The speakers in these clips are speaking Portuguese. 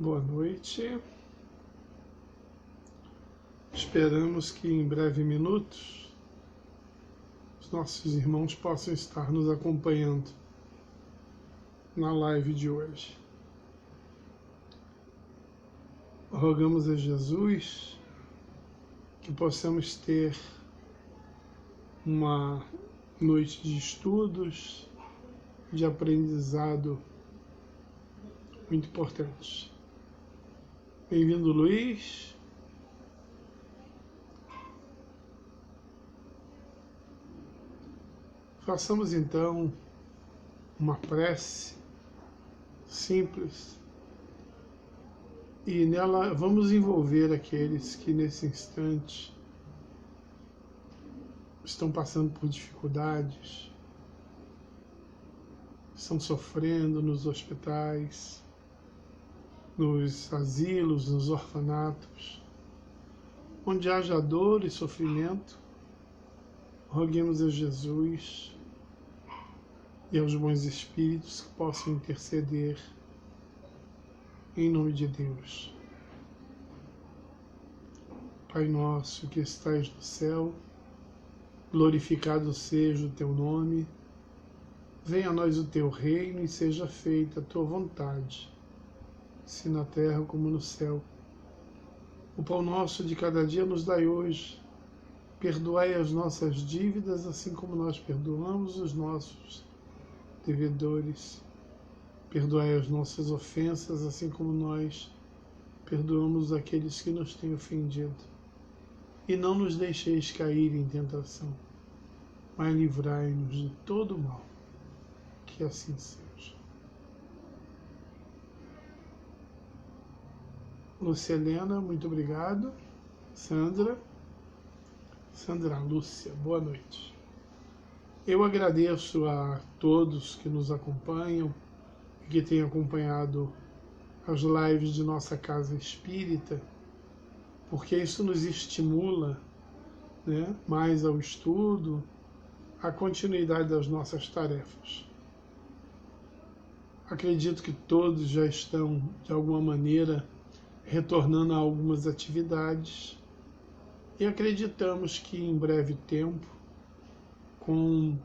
Boa noite. Esperamos que em breves minutos os nossos irmãos possam estar nos acompanhando na live de hoje. Rogamos a Jesus que possamos ter uma noite de estudos, de aprendizado muito importante. Bem-vindo, Luiz. Façamos então uma prece simples e nela vamos envolver aqueles que nesse instante estão passando por dificuldades, estão sofrendo nos hospitais, nos asilos, nos orfanatos, onde haja dor e sofrimento. Roguemos a Jesus e aos bons espíritos que possam interceder em nome de Deus. Pai nosso que estais no céu, glorificado seja o teu nome, venha a nós o teu reino e seja feita a tua vontade, assim na terra como no céu. O pão nosso de cada dia nos dai hoje. Perdoai as nossas dívidas, assim como nós perdoamos os nossos devedores. Perdoai as nossas ofensas, assim como nós perdoamos aqueles que nos têm ofendido. E não nos deixeis cair em tentação, mas livrai-nos de todo o mal. Que assim seja. Lúcia Helena, muito obrigado. Sandra Lúcia, boa noite. Eu agradeço a todos que nos acompanham e que têm acompanhado as lives de nossa Casa Espírita, porque isso nos estimula, né, mais ao estudo, à continuidade das nossas tarefas. Acredito que todos já estão, de alguma maneira, retornando a algumas atividades e acreditamos que em breve tempo, com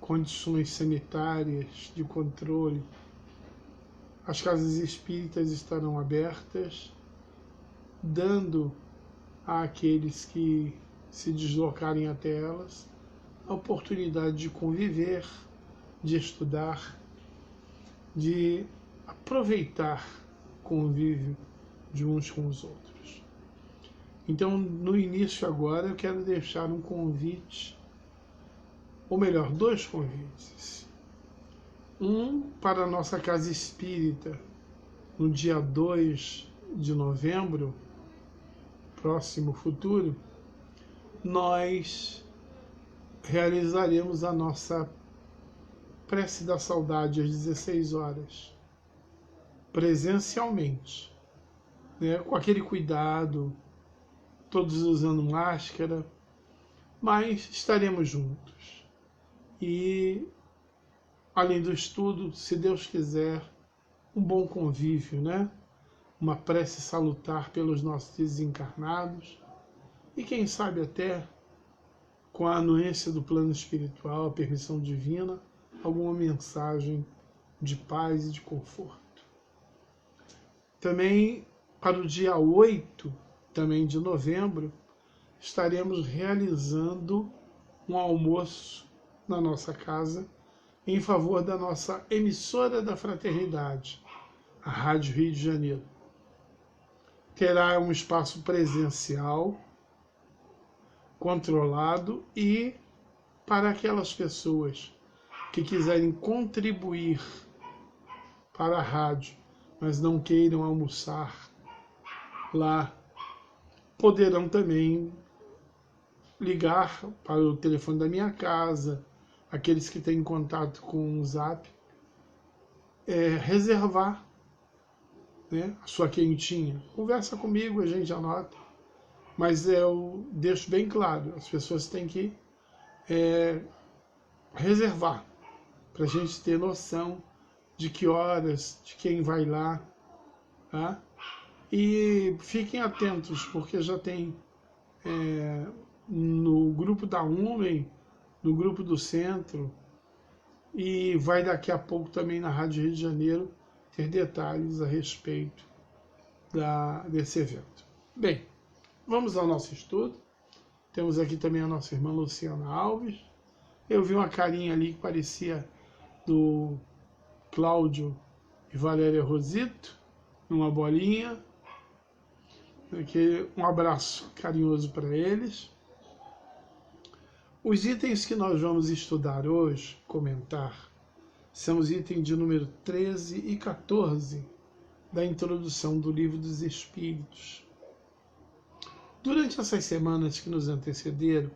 condições sanitárias de controle, as casas espíritas estarão abertas, dando àqueles que se deslocarem até elas a oportunidade de conviver, de estudar, de aproveitar o convívio de uns com os outros. Então, no início agora, eu quero deixar um convite, ou melhor, dois convites. Um para a nossa Casa Espírita, no dia 2 de novembro, próximo futuro, nós realizaremos a nossa prece da saudade às 16 horas, presencialmente, né, com aquele cuidado, todos usando máscara, mas estaremos juntos. E, além do estudo, se Deus quiser, um bom convívio, né? Uma prece salutar pelos nossos desencarnados e, quem sabe até, com a anuência do plano espiritual, a permissão divina, alguma mensagem de paz e de conforto. Também, para o dia 8 também de novembro, estaremos realizando um almoço na nossa casa em favor da nossa emissora da Fraternidade, a Rádio Rio de Janeiro. Terá um espaço presencial, controlado, e para aquelas pessoas que quiserem contribuir para a rádio, mas não queiram almoçar lá, poderão também ligar para o telefone da minha casa, aqueles que têm contato com o Zap, reservar, né, a sua quentinha. Conversa comigo, a gente anota, mas eu deixo bem claro, as pessoas têm que reservar, para a gente ter noção de que horas, de quem vai lá, tá? E fiquem atentos, porque já tem no grupo da UMEN, no grupo do Centro, e vai daqui a pouco também na Rádio Rio de Janeiro ter detalhes a respeito desse evento. Bem, vamos ao nosso estudo. Temos aqui também a nossa irmã Luciana Alves. Eu vi uma carinha ali que parecia do Cláudio e Valéria Rosito, numa bolinha. Aqui, um abraço carinhoso para eles. Os itens que nós vamos estudar hoje, comentar, são os itens de número 13 e 14 da introdução do Livro dos Espíritos. Durante essas semanas que nos antecederam,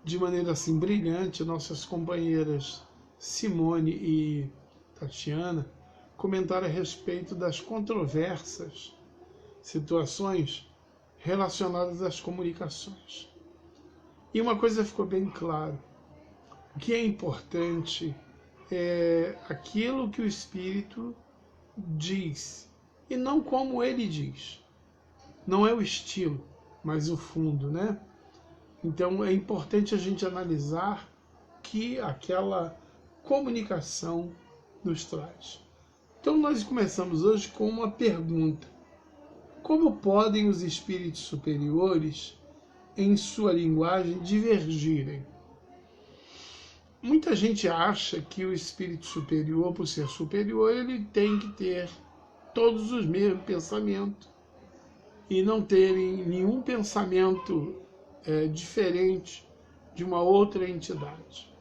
de maneira assim brilhante, nossas companheiras Simone e Tatiana comentaram a respeito das controversas situações relacionadas às comunicações. E uma coisa ficou bem clara: o que é importante é aquilo que o Espírito diz, e não como ele diz. Não é o estilo, mas o fundo, né? Então é importante a gente analisar que aquela comunicação nos traz. Então nós começamos hoje com uma pergunta: como podem os espíritos superiores, em sua linguagem, divergirem? Muita gente acha que o espírito superior, por ser superior, ele tem que ter todos os mesmos pensamentos e não terem nenhum pensamento diferente de uma outra entidade.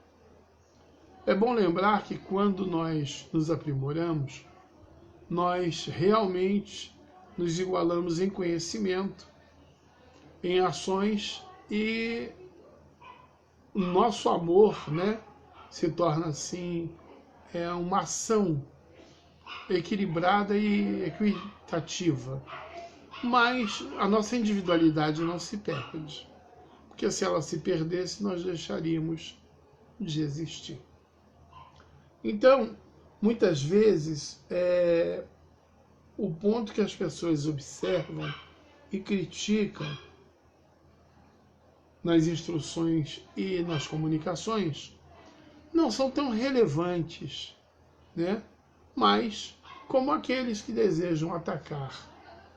É bom lembrar que quando nós nos aprimoramos, nós realmente nos igualamos em conhecimento, em ações, e o nosso amor, né, se torna assim uma ação equilibrada e equitativa. Mas a nossa individualidade não se perde, porque se ela se perdesse, nós deixaríamos de existir. Então, muitas vezes, o ponto que as pessoas observam e criticam nas instruções e nas comunicações não são tão relevantes, né? Mas, como aqueles que desejam atacar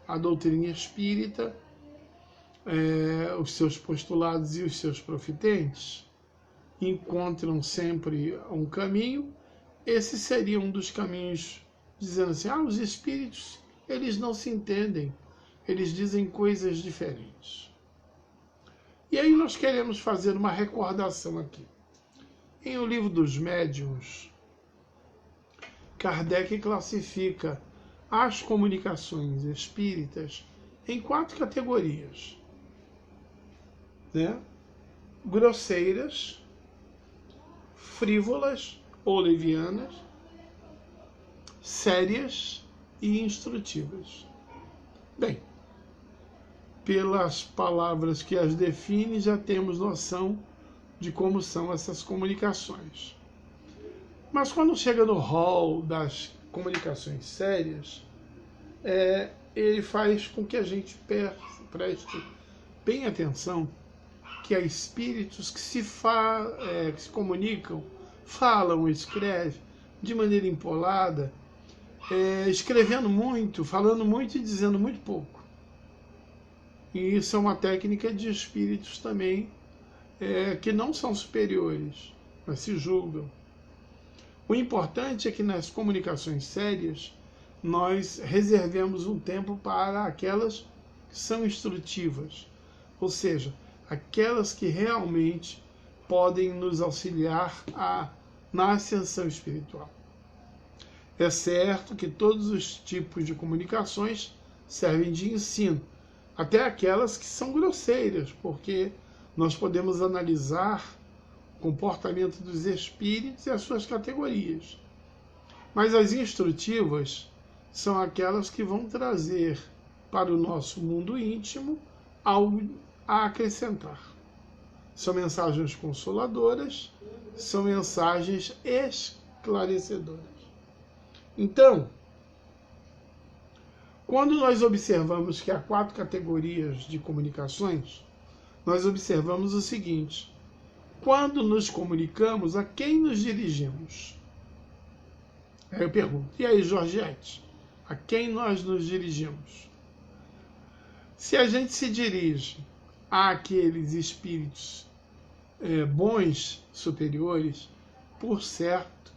a doutrina espírita, os seus postulados e os seus profitentes, encontram sempre um caminho. Esse seria um dos caminhos, dizendo assim: os espíritos, eles não se entendem, eles dizem coisas diferentes. E aí nós queremos fazer uma recordação aqui. Em O Livro dos Médiuns, Kardec classifica as comunicações espíritas em 4 categorias, né? Grosseiras, frívolas ou levianas, sérias e instrutivas. Bem, pelas palavras que as definem, já temos noção de como são essas comunicações. Mas quando chega no rol das comunicações sérias, ele faz com que a gente preste bem atenção que há espíritos que se comunicam, falam, escrevem de maneira empolada, escrevendo muito, falando muito e dizendo muito pouco. E isso é uma técnica de espíritos também que não são superiores, mas se julgam. O importante é que nas comunicações sérias nós reservemos um tempo para aquelas que são instrutivas, ou seja, aquelas que realmente podem nos auxiliar na ascensão espiritual. É certo que todos os tipos de comunicações servem de ensino, até aquelas que são grosseiras, porque nós podemos analisar o comportamento dos espíritos e as suas categorias. Mas as instrutivas são aquelas que vão trazer para o nosso mundo íntimo algo a acrescentar. São mensagens consoladoras, são mensagens esclarecedoras. Então, Quando nós observamos que há 4 categorias de comunicações, nós observamos o seguinte: quando nos comunicamos, a quem nos dirigimos? Aí eu pergunto, e aí, Georgette, a quem nós nos dirigimos? Se a gente se dirige àqueles espíritos bons, superiores, por certo,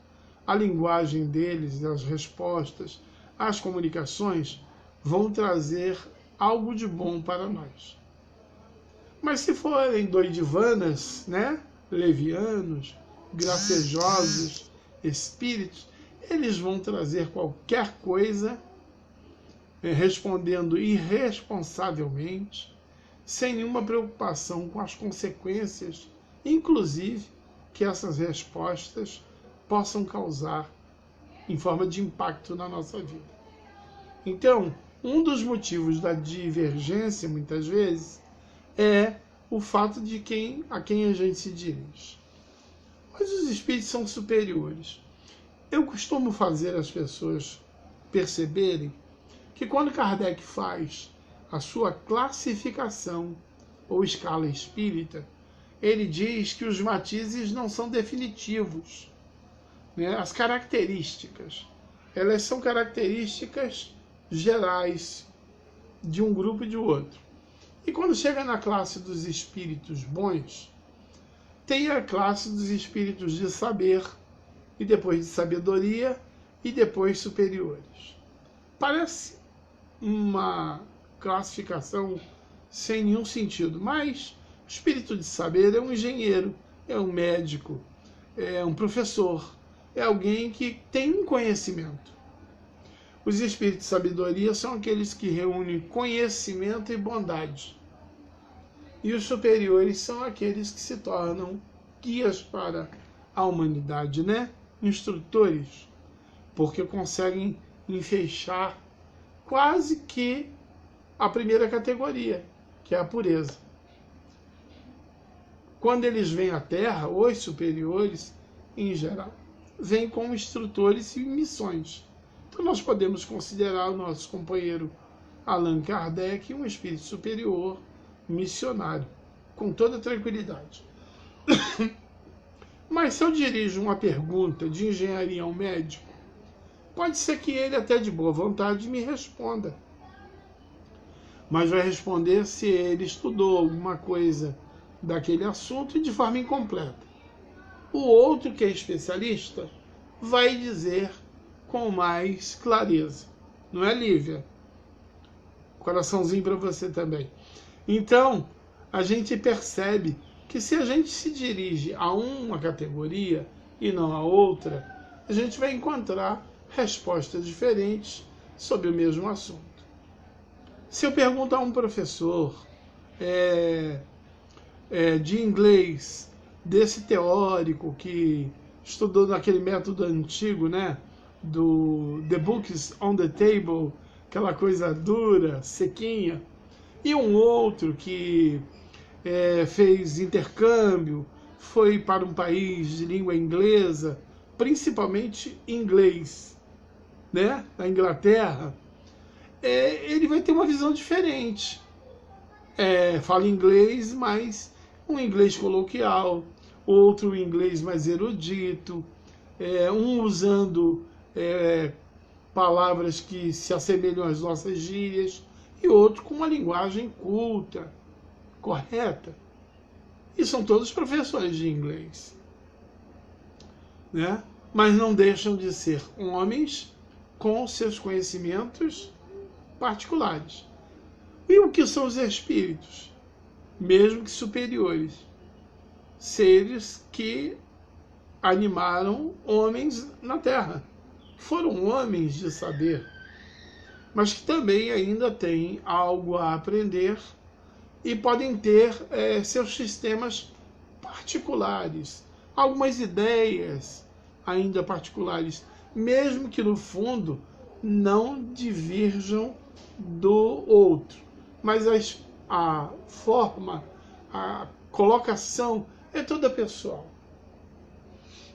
a linguagem deles, as respostas, as comunicações vão trazer algo de bom para nós. Mas se forem doidivanas, né, levianos, gracejosos, espíritos, eles vão trazer qualquer coisa, respondendo irresponsavelmente, sem nenhuma preocupação com as consequências, inclusive que essas respostas possam causar em forma de impacto na nossa vida. Então, um dos motivos da divergência, muitas vezes, é o fato de a quem a gente se dirige. Mas os espíritos são superiores. Eu costumo fazer as pessoas perceberem que quando Kardec faz a sua classificação ou escala espírita, ele diz que os matizes não são definitivos, né? As características, elas são características gerais de um grupo e de outro. E quando chega na classe dos espíritos bons, tem a classe dos espíritos de saber, e depois de sabedoria, e depois superiores. Parece uma classificação sem nenhum sentido, mas o espírito de saber é um engenheiro, é um médico, é um professor, é alguém que tem um conhecimento. Os espíritos de sabedoria são aqueles que reúnem conhecimento e bondade. E os superiores são aqueles que se tornam guias para a humanidade, né? Instrutores, porque conseguem enfeixar quase que a primeira categoria, que é a pureza. Quando eles vêm à Terra, os superiores, em geral, vêm como instrutores e missões. Então nós podemos considerar o nosso companheiro Allan Kardec um espírito superior, missionário, com toda tranquilidade. Mas se eu dirijo uma pergunta de engenharia a um médico, pode ser que ele, até de boa vontade, me responda. Mas vai responder se ele estudou alguma coisa daquele assunto e de forma incompleta. O outro, que é especialista, vai dizer com mais clareza. Não é, Lívia? Coraçãozinho para você também. Então, a gente percebe que se a gente se dirige a uma categoria e não a outra, a gente vai encontrar respostas diferentes sobre o mesmo assunto. Se eu pergunto a um professor de inglês, desse teórico que estudou naquele método antigo, né, do The Books on the Table, aquela coisa dura, sequinha, e um outro que fez intercâmbio, foi para um país de língua inglesa, principalmente inglês, né, na Inglaterra, ele vai ter uma visão diferente. Fala inglês, mas um inglês coloquial, outro inglês mais erudito, um usando palavras que se assemelham às nossas gírias, e outro com uma linguagem culta, correta. E são todos professores de inglês, né? Mas não deixam de ser homens com seus conhecimentos particulares. E o que são os espíritos? Mesmo que superiores. Seres que animaram homens na Terra. Foram homens de saber, mas que também ainda têm algo a aprender e podem ter seus sistemas particulares, algumas ideias ainda particulares, mesmo que no fundo não divirjam do outro. Mas a forma, a colocação é toda pessoal.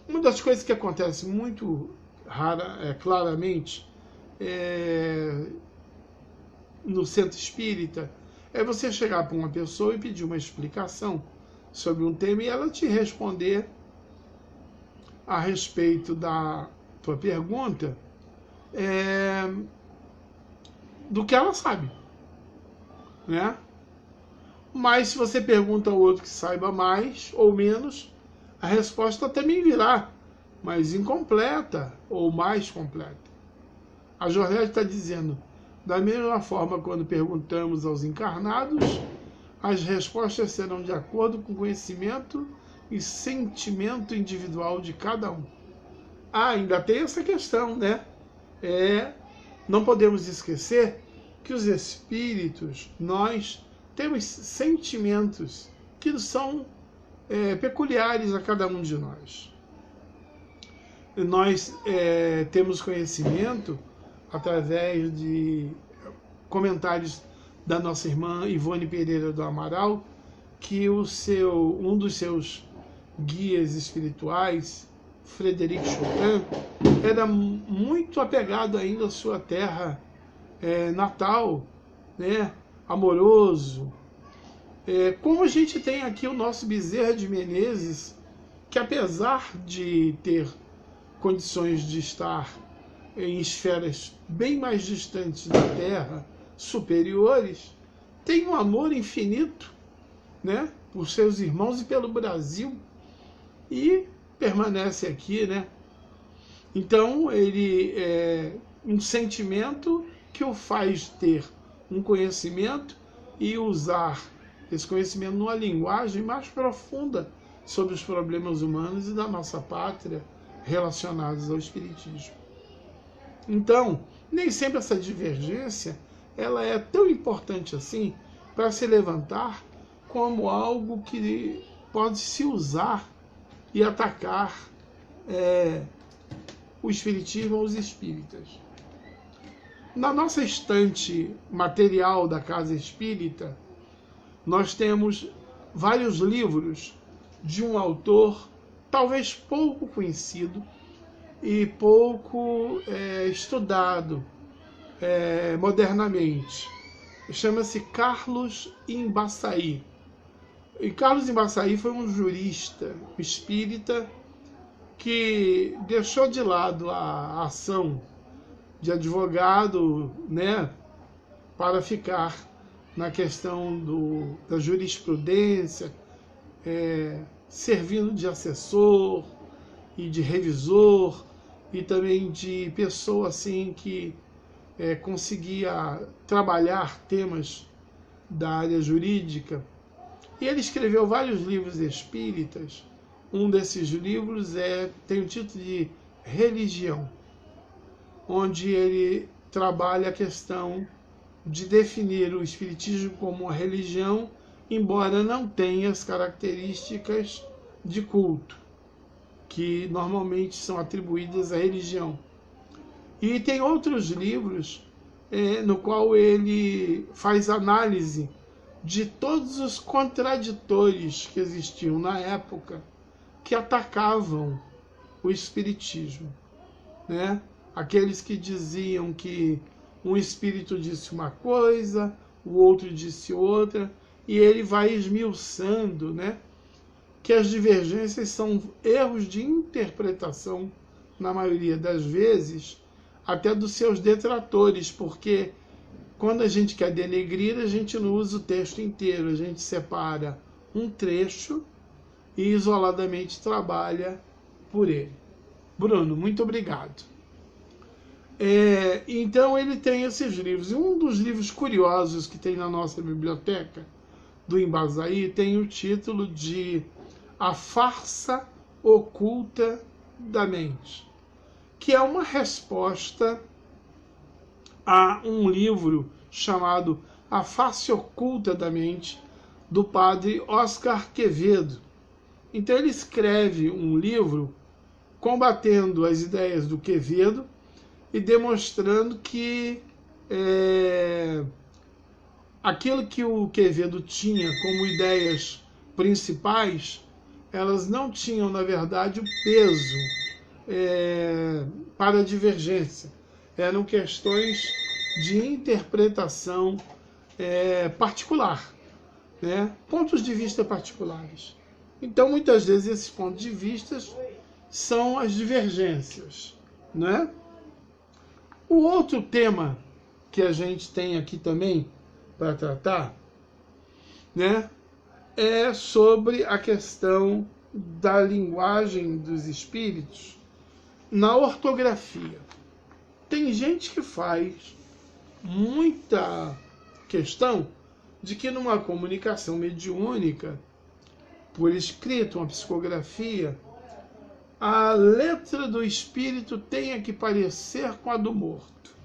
Uma das coisas que acontece muito claramente no centro espírita é você chegar para uma pessoa e pedir uma explicação sobre um tema e ela te responder a respeito da tua pergunta do que ela sabe, né? Mas se você pergunta ao outro que saiba mais ou menos, a resposta também virá, mas incompleta ou mais completa. A Jordete está dizendo, da mesma forma, quando perguntamos aos encarnados, as respostas serão de acordo com o conhecimento e sentimento individual de cada um. Ainda tem essa questão, né? Não podemos esquecer que os espíritos, nós temos sentimentos que são peculiares a cada um de nós. Nós temos conhecimento através de comentários da nossa irmã Ivone Pereira do Amaral, que um dos seus guias espirituais, Frederic Chopin, era muito apegado ainda à sua terra natal, né? Amoroso. Como a gente tem aqui o nosso Bezerra de Menezes, que apesar de ter condições de estar em esferas bem mais distantes da Terra, superiores, tem um amor infinito, né, por seus irmãos e pelo Brasil, e permanece aqui, né? Então ele é um sentimento que o faz ter um conhecimento e usar esse conhecimento numa linguagem mais profunda sobre os problemas humanos e da nossa pátria relacionados ao espiritismo. Então, nem sempre essa divergência ela é tão importante assim para se levantar como algo que pode se usar e atacar o espiritismo ou os espíritas. Na nossa estante material da Casa Espírita, nós temos vários livros de um autor talvez pouco conhecido e pouco estudado modernamente. Chama-se Carlos Embaçaí. E Carlos Embaçaí foi um jurista espírita que deixou de lado a ação de advogado, né, para ficar na questão da jurisprudência, servindo de assessor e de revisor e também de pessoa assim que conseguia trabalhar temas da área jurídica. E ele escreveu vários livros espíritas. Um desses livros tem o título de Religião, onde ele trabalha a questão de definir o espiritismo como uma religião, embora não tenha as características de culto que normalmente são atribuídas à religião. E tem outros livros no qual ele faz análise de todos os contraditores que existiam na época que atacavam o espiritismo, né? Aqueles que diziam que um espírito disse uma coisa, o outro disse outra, e ele vai esmiuçando, né, que as divergências são erros de interpretação, na maioria das vezes, até dos seus detratores, porque quando a gente quer denegrir, a gente não usa o texto inteiro, a gente separa um trecho e isoladamente trabalha por ele. Bruno, muito obrigado. Então ele tem esses livros. E um dos livros curiosos que tem na nossa biblioteca, do Embaçaí, tem o título de A Farsa Oculta da Mente, que é uma resposta a um livro chamado A Face Oculta da Mente, do padre Oscar Quevedo. Então ele escreve um livro combatendo as ideias do Quevedo e demonstrando que aquilo que o Quevedo tinha como ideias principais, elas não tinham, na verdade, o peso para a divergência. Eram questões de interpretação particular, né? Pontos de vista particulares. Então, muitas vezes, esses pontos de vista são as divergências, né? O outro tema que a gente tem aqui também para tratar, né, é sobre a questão da linguagem dos espíritos na ortografia. Tem gente que faz muita questão de que numa comunicação mediúnica, por escrito, uma psicografia, a letra do espírito tenha que parecer com a do morto.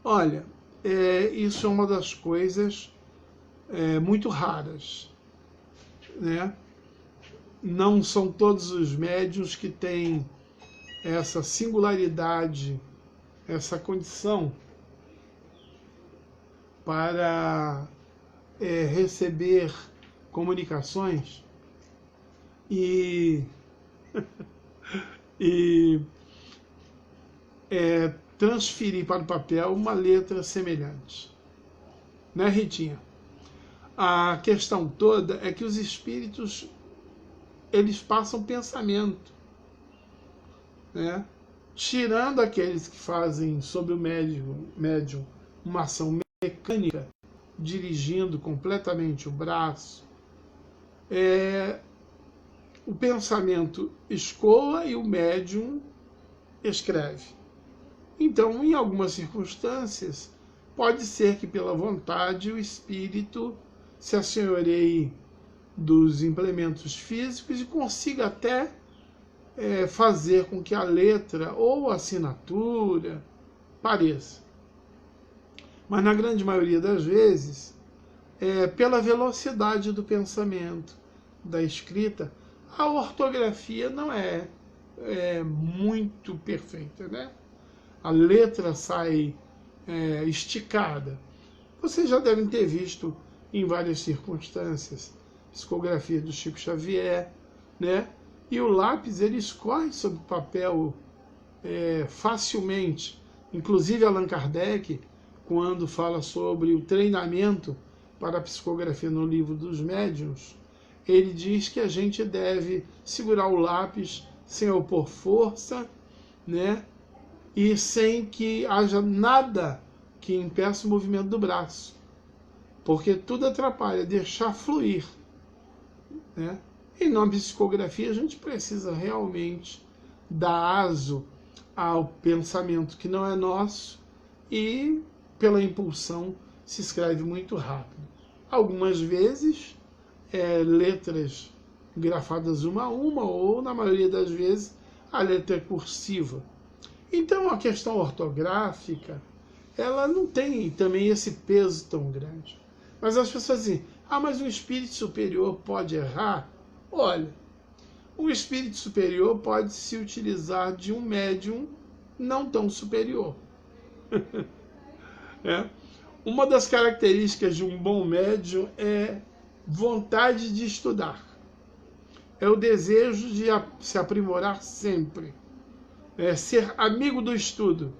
Olha, isso é uma das coisas muito raras, né? Não são todos os médiuns que têm essa singularidade, essa condição para receber comunicações e transferir para o papel uma letra semelhante. Né, Ritinha? A questão toda é que os espíritos, eles passam pensamento, né? Tirando aqueles que fazem sobre o médium uma ação mecânica, dirigindo completamente o braço, o pensamento escoa e o médium escreve. Então, em algumas circunstâncias, pode ser que pela vontade o espírito se assenhoreie dos implementos físicos e consiga até fazer com que a letra ou a assinatura pareça. Mas na grande maioria das vezes, pela velocidade do pensamento, da escrita, a ortografia não é muito perfeita, né? A letra sai esticada. Vocês já devem ter visto em várias circunstâncias psicografia do Chico Xavier, né? E o lápis ele escorre sobre o papel facilmente. Inclusive Allan Kardec, quando fala sobre o treinamento para a psicografia no Livro dos Médiuns, ele diz que a gente deve segurar o lápis sem opor força, né? E sem que haja nada que impeça o movimento do braço, porque tudo atrapalha, deixar fluir, né? E na psicografia a gente precisa realmente dar aso ao pensamento que não é nosso e pela impulsão se escreve muito rápido. Algumas vezes letras grafadas uma a uma, ou na maioria das vezes a letra é cursiva. Então a questão ortográfica, ela não tem também esse peso tão grande. Mas as pessoas dizem, mas o espírito superior pode errar? Olha, o espírito superior pode se utilizar de um médium não tão superior. Uma das características de um bom médium é vontade de estudar. É o desejo de se aprimorar sempre. É ser amigo do estudo,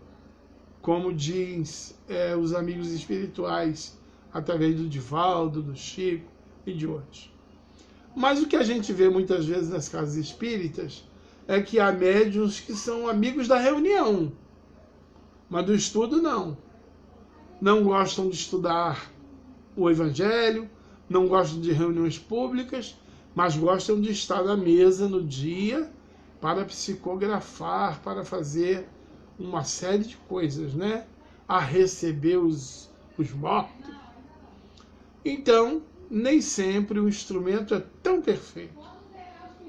como diz os amigos espirituais, através do Divaldo, do Chico e de outros. Mas o que a gente vê muitas vezes nas casas espíritas é que há médiuns que são amigos da reunião, mas do estudo não. Não gostam de estudar o Evangelho, não gostam de reuniões públicas, mas gostam de estar à mesa no dia para psicografar, para fazer uma série de coisas, né? A receber os mortos. Então, nem sempre o instrumento é tão perfeito.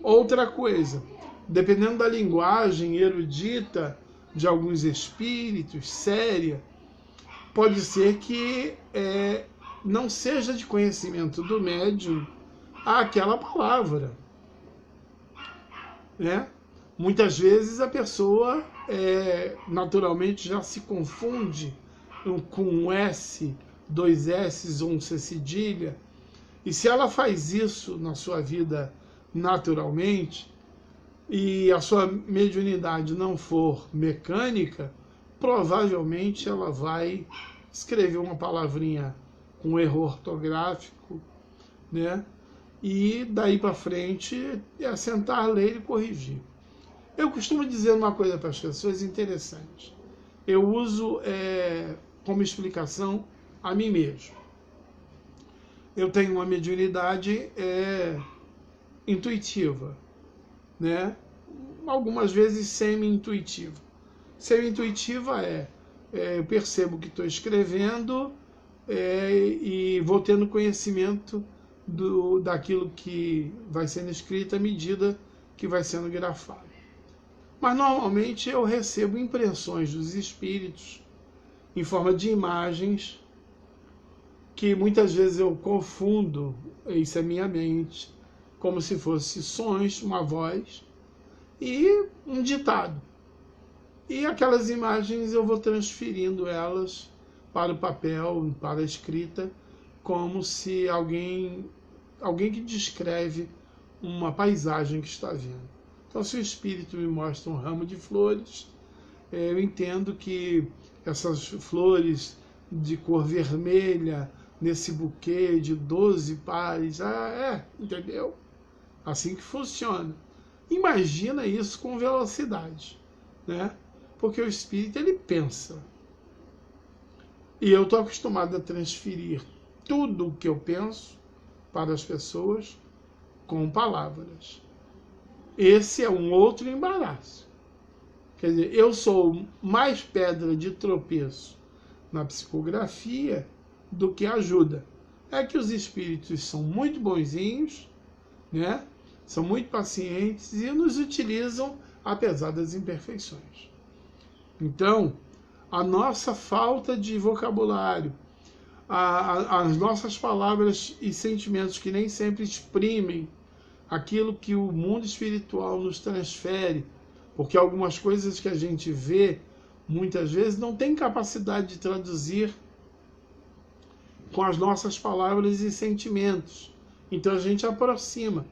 Outra coisa, dependendo da linguagem erudita de alguns espíritos, séria, pode ser que não seja de conhecimento do médium aquela palavra, né? Muitas vezes a pessoa naturalmente já se confunde com um S, dois S ou um C cedilha, e se ela faz isso na sua vida naturalmente, e a sua mediunidade não for mecânica, provavelmente ela vai escrever uma palavrinha com erro ortográfico, né? E daí para frente é sentar, ler e corrigir. Eu costumo dizer uma coisa para as pessoas interessante. Eu uso como explicação a mim mesmo. Eu tenho uma mediunidade intuitiva, né? Algumas vezes semi-intuitiva. Semi-intuitiva eu percebo que estou escrevendo e vou tendo conhecimento daquilo que vai sendo escrito à medida que vai sendo grafado. Mas normalmente eu recebo impressões dos espíritos em forma de imagens que muitas vezes eu confundo, isso é minha mente, como se fosse sons, uma voz e um ditado. E aquelas imagens eu vou transferindo elas para o papel, para a escrita, como se alguém que descreve uma paisagem que está vendo. Então, se o espírito me mostra um ramo de flores, eu entendo que essas flores de cor vermelha, nesse buquê de 12 pares, entendeu? Assim que funciona. Imagina isso com velocidade, né? Porque o espírito, ele pensa. E eu estou acostumado a transferir tudo o que eu penso para as pessoas com palavras. Esse é um outro embaraço. Quer dizer, eu sou mais pedra de tropeço na psicografia do que ajuda. É que os espíritos são muito bonzinhos, né? São muito pacientes e nos utilizam apesar das imperfeições. Então, a nossa falta de vocabulário, as nossas palavras e sentimentos que nem sempre exprimem aquilo que o mundo espiritual nos transfere, porque algumas coisas que a gente vê, muitas vezes, não tem capacidade de traduzir com as nossas palavras e sentimentos. Então a gente aproxima.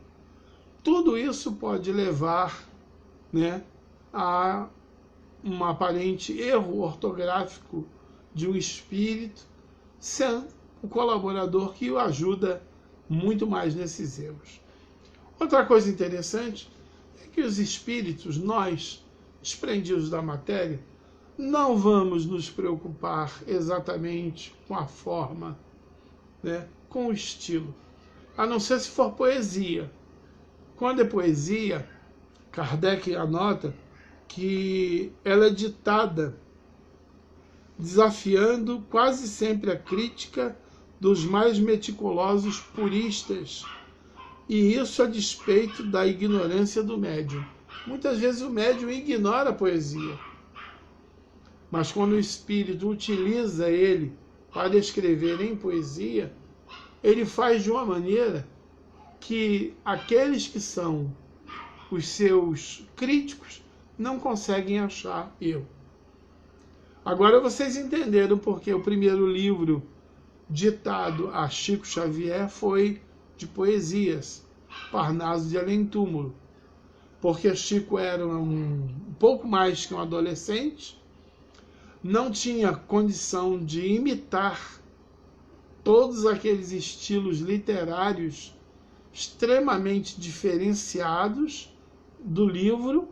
Tudo isso pode levar, né, a um aparente erro ortográfico de um espírito, sendo o colaborador que o ajuda muito mais nesses erros. Outra coisa interessante é que os espíritos, nós, desprendidos da matéria, não vamos nos preocupar exatamente com a forma, né, com o estilo, a não ser se for poesia. Quando é poesia, Kardec anota que ela é ditada desafiando quase sempre a crítica dos mais meticulosos puristas, e isso a despeito da ignorância do médium. Muitas vezes o médium ignora a poesia, mas quando o espírito utiliza ele para escrever em poesia, ele faz de uma maneira que aqueles que são os seus críticos não conseguem achar erro. Agora vocês entenderam porque o primeiro livro ditado a Chico Xavier foi de poesias, Parnaso de Além Túmulo, porque Chico era um pouco mais que um adolescente, não tinha condição de imitar todos aqueles estilos literários extremamente diferenciados do livro,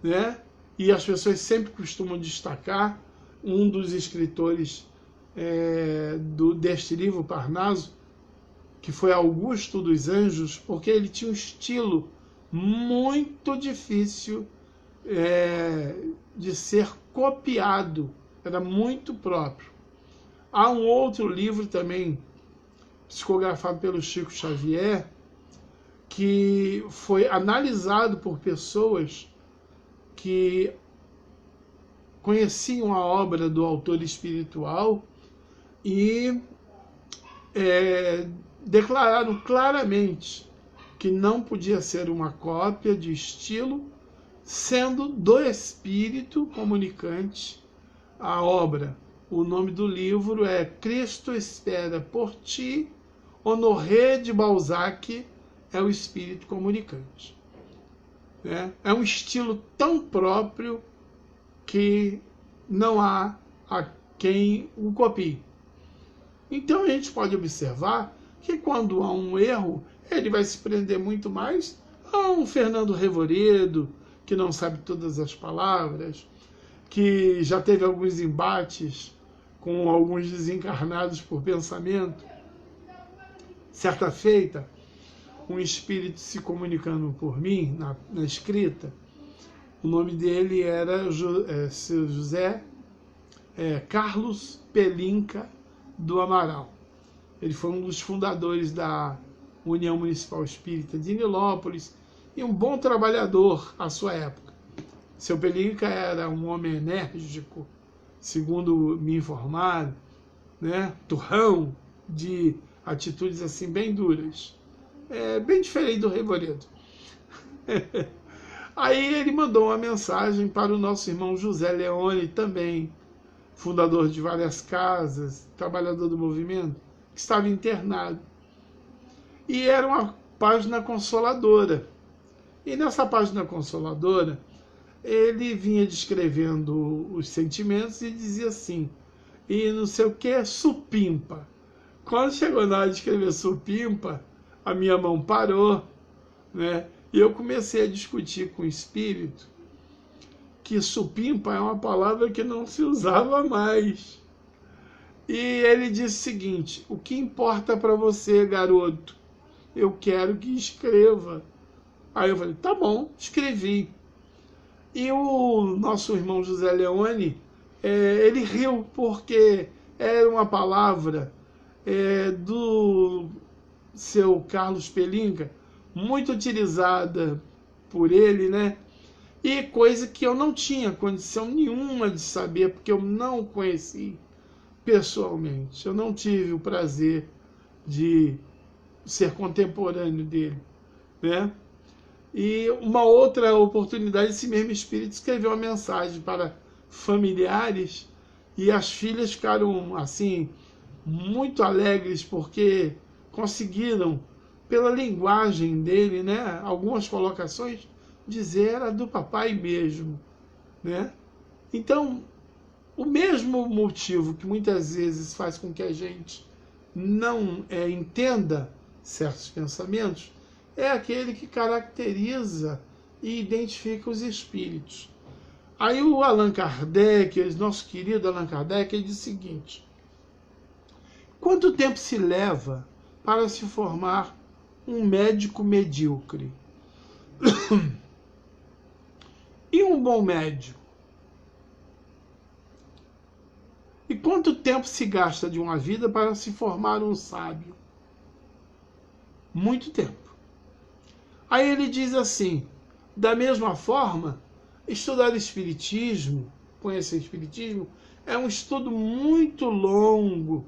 né? E as pessoas sempre costumam destacar um dos escritores deste livro, Parnaso, que foi Augusto dos Anjos, porque ele tinha um estilo muito difícil de ser copiado, era muito próprio. Há um outro livro também, psicografado pelo Chico Xavier, que foi analisado por pessoas que conheciam a obra do autor espiritual e declararam claramente que não podia ser uma cópia de estilo, sendo do espírito comunicante a obra. O nome do livro é Cristo Espera por Ti, Honoré de Balzac é o espírito comunicante. É um estilo tão próprio que não há a quem o copie. Então a gente pode observar que quando há um erro, ele vai se prender muito mais a um Fernando Revoredo, que não sabe todas as palavras, que já teve alguns embates com alguns desencarnados por pensamento. Certa feita, um espírito se comunicando por mim, na escrita, o nome dele era seu José Carlos Pelinca do Amaral. Ele foi um dos fundadores da União Municipal Espírita de Nilópolis e um bom trabalhador à sua época. Seu Pelinca era um homem enérgico, segundo me informaram, né? Turrão, de atitudes assim bem duras. Bem diferente do Revoredo. Aí ele mandou uma mensagem para o nosso irmão José Leone, também fundador de várias casas, trabalhador do movimento, que estava internado. E era uma página consoladora. E nessa página consoladora, ele vinha descrevendo os sentimentos e dizia assim, e não sei o que, supimpa. Quando chegou na hora de escrever supimpa, a minha mão parou, né? E eu comecei a discutir com o espírito que supimpa é uma palavra que não se usava mais. E ele disse o seguinte, o que importa para você, garoto? Eu quero que escreva. Aí eu falei, tá bom, escrevi. E o nosso irmão José Leone, ele riu, porque era uma palavra do seu Carlos Pelinca, muito utilizada por ele, né? E coisa que eu não tinha condição nenhuma de saber, porque eu não o conheci pessoalmente. Eu não tive o prazer de ser contemporâneo dele, né? E uma outra oportunidade, esse mesmo espírito escreveu uma mensagem para familiares e as filhas ficaram assim muito alegres porque conseguiram, pela linguagem dele, né, algumas colocações, dizer era do papai mesmo, né? Então, o mesmo motivo que muitas vezes faz com que a gente não entenda certos pensamentos é aquele que caracteriza e identifica os espíritos. Aí o Allan Kardec, nosso querido Allan Kardec, ele diz o seguinte, quanto tempo se leva para se formar um médico medíocre? E um bom médico? E quanto tempo se gasta de uma vida para se formar um sábio? Muito tempo. Aí ele diz assim, da mesma forma, estudar espiritismo, conhecer espiritismo, é um estudo muito longo.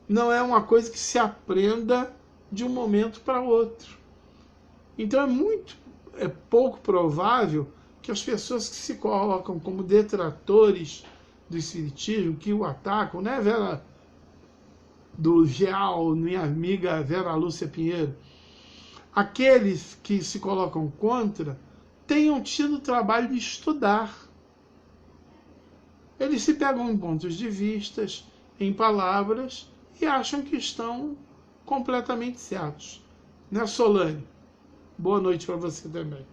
Não é uma coisa que se aprenda de um momento para outro. Então é pouco provável que as pessoas que se colocam como detratores do espiritismo, que o atacam, né, Vera do Geal, minha amiga Vera Lúcia Pinheiro, aqueles que se colocam contra, tenham tido o trabalho de estudar. Eles se pegam em pontos de vistas, em palavras, e acham que estão completamente certos. Né, Solane? Boa noite para você também.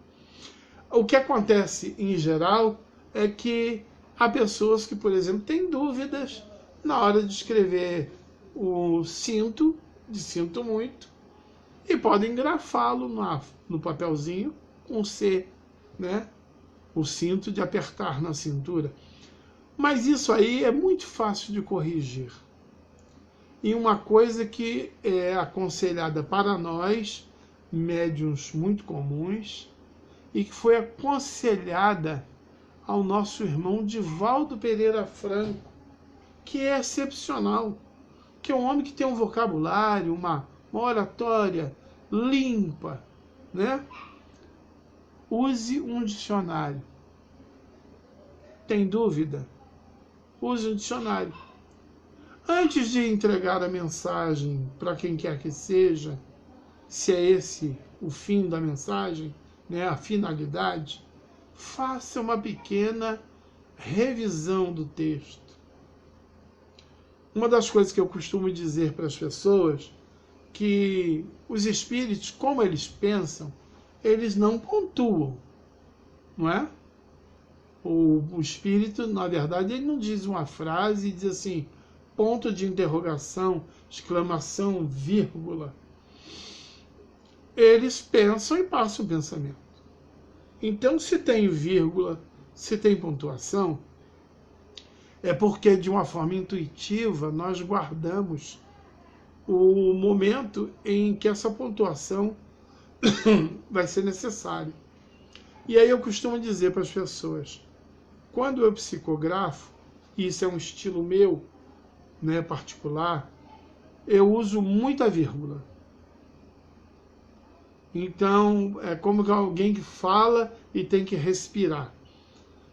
O que acontece, em geral, é que há pessoas que, por exemplo, têm dúvidas na hora de escrever o sinto muito, e podem grafá-lo no papelzinho com C, né? O cinto de apertar na cintura. Mas isso aí é muito fácil de corrigir. E uma coisa que é aconselhada para nós, médiuns muito comuns, e que foi aconselhada ao nosso irmão Divaldo Pereira Franco, que é excepcional, que é um homem que tem um vocabulário, uma oratória limpa, né? Use um dicionário. Tem dúvida? Use um dicionário. Antes de entregar a mensagem para quem quer que seja, se é esse o fim da mensagem, né, a finalidade, faça uma pequena revisão do texto. Uma das coisas que eu costumo dizer para as pessoas, que os espíritos, como eles pensam, eles não pontuam, não é? O espírito, na verdade, ele não diz uma frase e diz assim, ponto de interrogação, exclamação, vírgula. Eles pensam e passam o pensamento. Então, se tem vírgula, se tem pontuação, é porque, de uma forma intuitiva, nós guardamos o momento em que essa pontuação vai ser necessária. E aí eu costumo dizer para as pessoas, quando eu psicografo, e isso é um estilo meu, né, particular, eu uso muita vírgula. Então, é como alguém que fala e tem que respirar.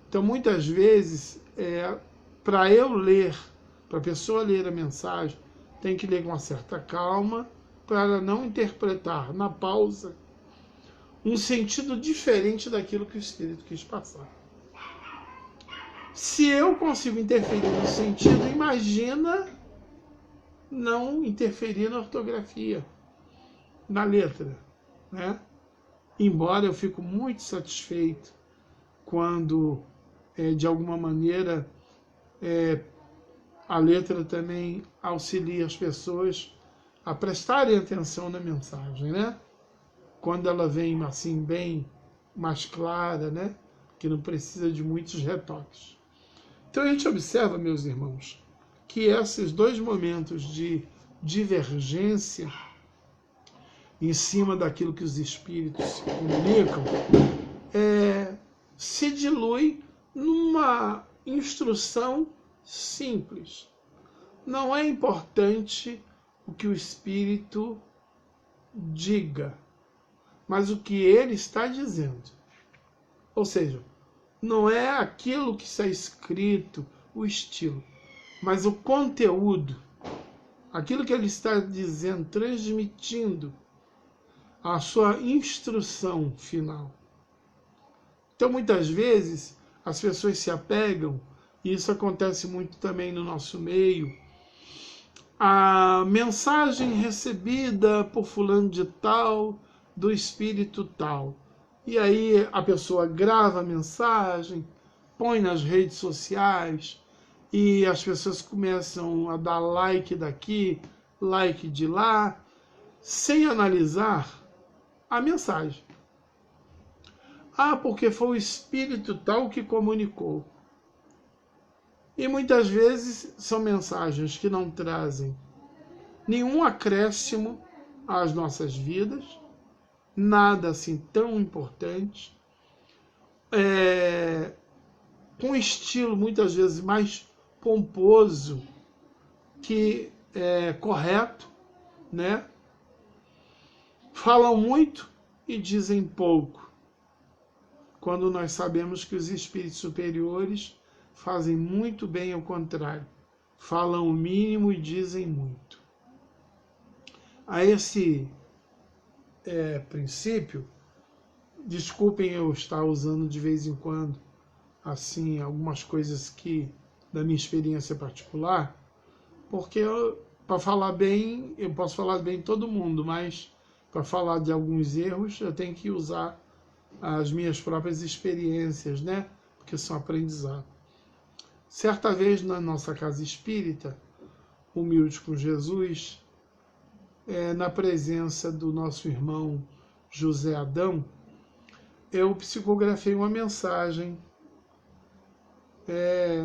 Então, muitas vezes, para eu ler, para a pessoa ler a mensagem, tem que ler com uma certa calma, para não interpretar na pausa um sentido diferente daquilo que o Espírito quis passar. Se eu consigo interferir no sentido, imagina não interferir na ortografia, na letra, né? Embora eu fico muito satisfeito quando, de alguma maneira, a letra também auxilia as pessoas a prestarem atenção na mensagem, né? Quando ela vem assim bem mais clara, né? Que não precisa de muitos retoques. Então a gente observa, meus irmãos, que esses dois momentos de divergência em cima daquilo que os espíritos se comunicam, se dilui numa instrução simples. Não é importante o que o espírito diga, mas o que ele está dizendo. Ou seja, não é aquilo que está escrito, o estilo, mas o conteúdo, aquilo que ele está dizendo, transmitindo, a sua instrução final. Então, muitas vezes, as pessoas se apegam, e isso acontece muito também no nosso meio, a mensagem recebida por fulano de tal, do espírito tal. E aí a pessoa grava a mensagem, põe nas redes sociais, e as pessoas começam a dar like daqui, like de lá, sem analisar a mensagem. Ah, porque foi o espírito tal que comunicou. E muitas vezes são mensagens que não trazem nenhum acréscimo às nossas vidas, nada assim tão importante, com um estilo muitas vezes mais pomposo que correto, né? Falam muito e dizem pouco, quando nós sabemos que os espíritos superiores fazem muito bem ao contrário, falam o mínimo e dizem muito. A esse princípio, desculpem eu estar usando de vez em quando assim algumas coisas que da minha experiência particular, porque para falar bem, eu posso falar bem de todo mundo, mas para falar de alguns erros eu tenho que usar as minhas próprias experiências, né? Porque são aprendizado. Certa vez na nossa casa espírita, Humilde com Jesus, na presença do nosso irmão José Adão, eu psicografei uma mensagem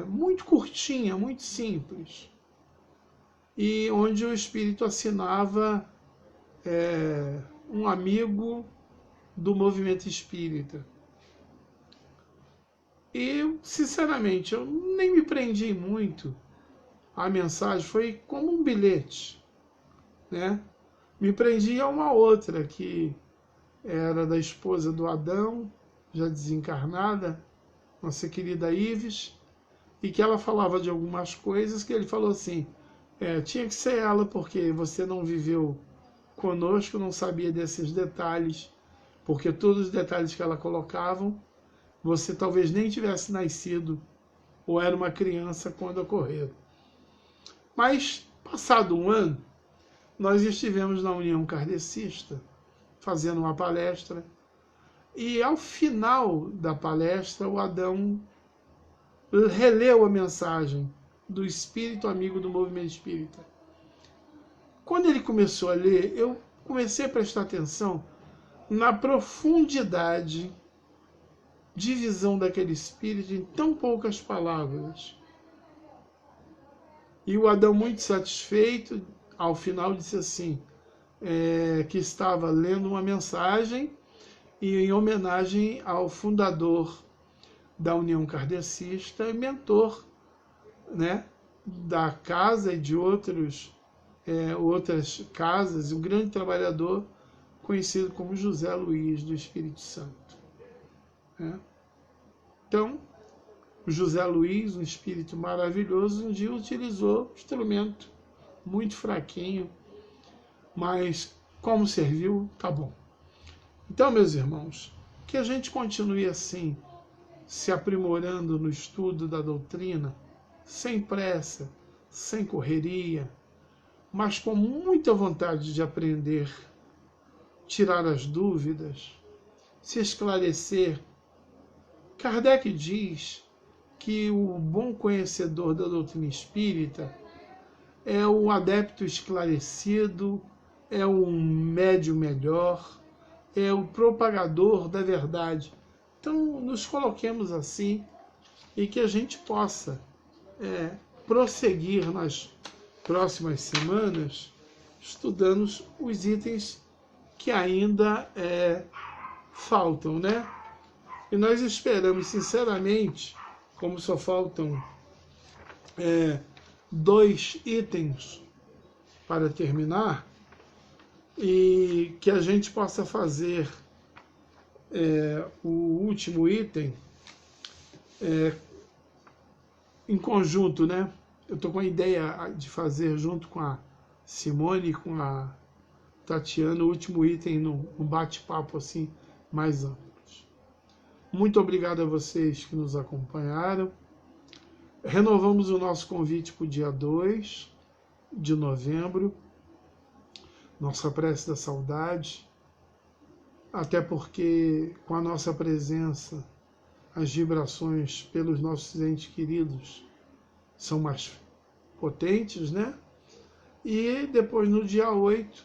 muito curtinha, muito simples, e onde o espírito assinava um amigo do movimento espírita. E, sinceramente, eu nem me prendi muito. A mensagem foi como um bilhete, né? Me prendi a uma outra, que era da esposa do Adão, já desencarnada, nossa querida Ives, e que ela falava de algumas coisas que ele falou assim, tinha que ser ela, porque você não viveu conosco, não sabia desses detalhes, porque todos os detalhes que ela colocava, você talvez nem tivesse nascido ou era uma criança quando ocorreram. Mas, passado um ano, nós estivemos na União Kardecista, fazendo uma palestra, e ao final da palestra, o Adão releu a mensagem do Espírito Amigo do Movimento Espírita. Quando ele começou a ler, eu comecei a prestar atenção na profundidade de visão daquele Espírito em tão poucas palavras. E o Adão, muito satisfeito, ao final disse assim, que estava lendo uma mensagem e em homenagem ao fundador da União Kardecista e mentor, né, da casa e de outras casas, um grande trabalhador conhecido como José Luiz do Espírito Santo. Então, o José Luiz, um espírito maravilhoso, um dia utilizou um instrumento muito fraquinho, mas como serviu, tá bom. Então, meus irmãos, que a gente continue assim, se aprimorando no estudo da doutrina, sem pressa, sem correria, mas com muita vontade de aprender, tirar as dúvidas, se esclarecer. Kardec diz que o bom conhecedor da doutrina espírita é o adepto esclarecido, é um médium melhor, é o propagador da verdade. Então, nos coloquemos assim e que a gente possa prosseguir nas próximas semanas estudando os itens que ainda faltam, né? E nós esperamos, sinceramente, como só faltam 2 itens para terminar, e que a gente possa fazer o último item em conjunto, né? Eu estou com a ideia de fazer junto com a Simone e com a Tatiana o último item num bate-papo assim mais amplo. Muito obrigado a vocês que nos acompanharam. Renovamos o nosso convite para o dia 2 de novembro, nossa prece da saudade, até porque com a nossa presença, as vibrações pelos nossos entes queridos são mais potentes, né? E depois no dia 8,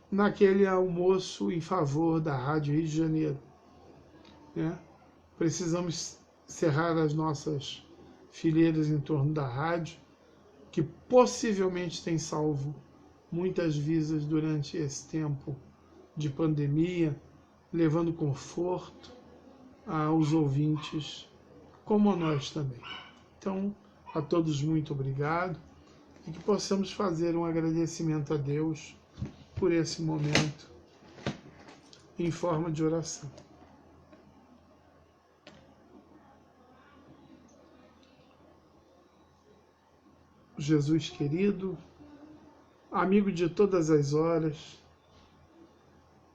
naquele almoço em favor da Rádio Rio de Janeiro, né? Precisamos cerrar as nossas fileiras em torno da rádio, que possivelmente tem salvo muitas vidas durante esse tempo de pandemia, levando conforto aos ouvintes, como a nós também. Então, a todos muito obrigado e que possamos fazer um agradecimento a Deus por esse momento em forma de oração. Jesus querido, amigo de todas as horas,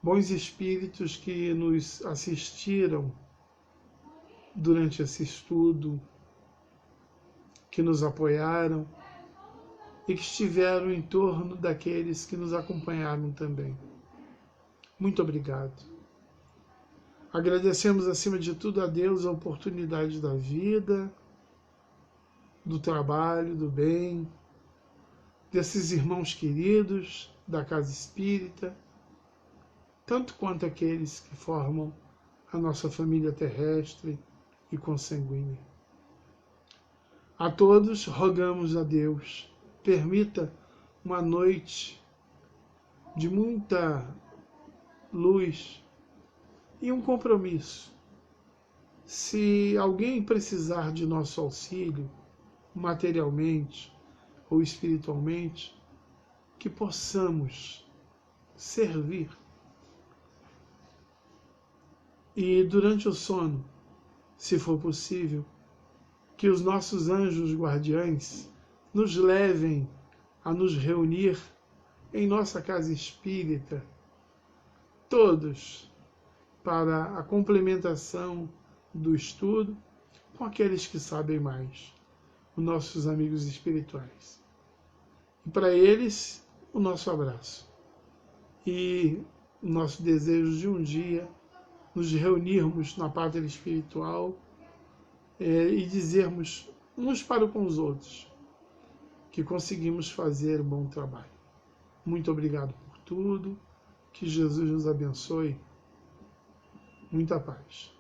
bons espíritos que nos assistiram durante esse estudo, que nos apoiaram e que estiveram em torno daqueles que nos acompanharam também. Muito obrigado. Agradecemos acima de tudo a Deus a oportunidade da vida, do trabalho, do bem, desses irmãos queridos da Casa Espírita, tanto quanto aqueles que formam a nossa família terrestre e consanguínea. A todos rogamos a Deus, permita uma noite de muita luz e um compromisso. Se alguém precisar de nosso auxílio, materialmente ou espiritualmente, que possamos servir. E durante o sono, se for possível, que os nossos anjos guardiães nos levem a nos reunir em nossa casa espírita, todos, para a complementação do estudo com aqueles que sabem mais. os nossos amigos espirituais. E para eles, o nosso abraço. E o nosso desejo de um dia nos reunirmos na pátria espiritual e dizermos uns para com os outros que conseguimos fazer um bom trabalho. Muito obrigado por tudo. Que Jesus nos abençoe. Muita paz.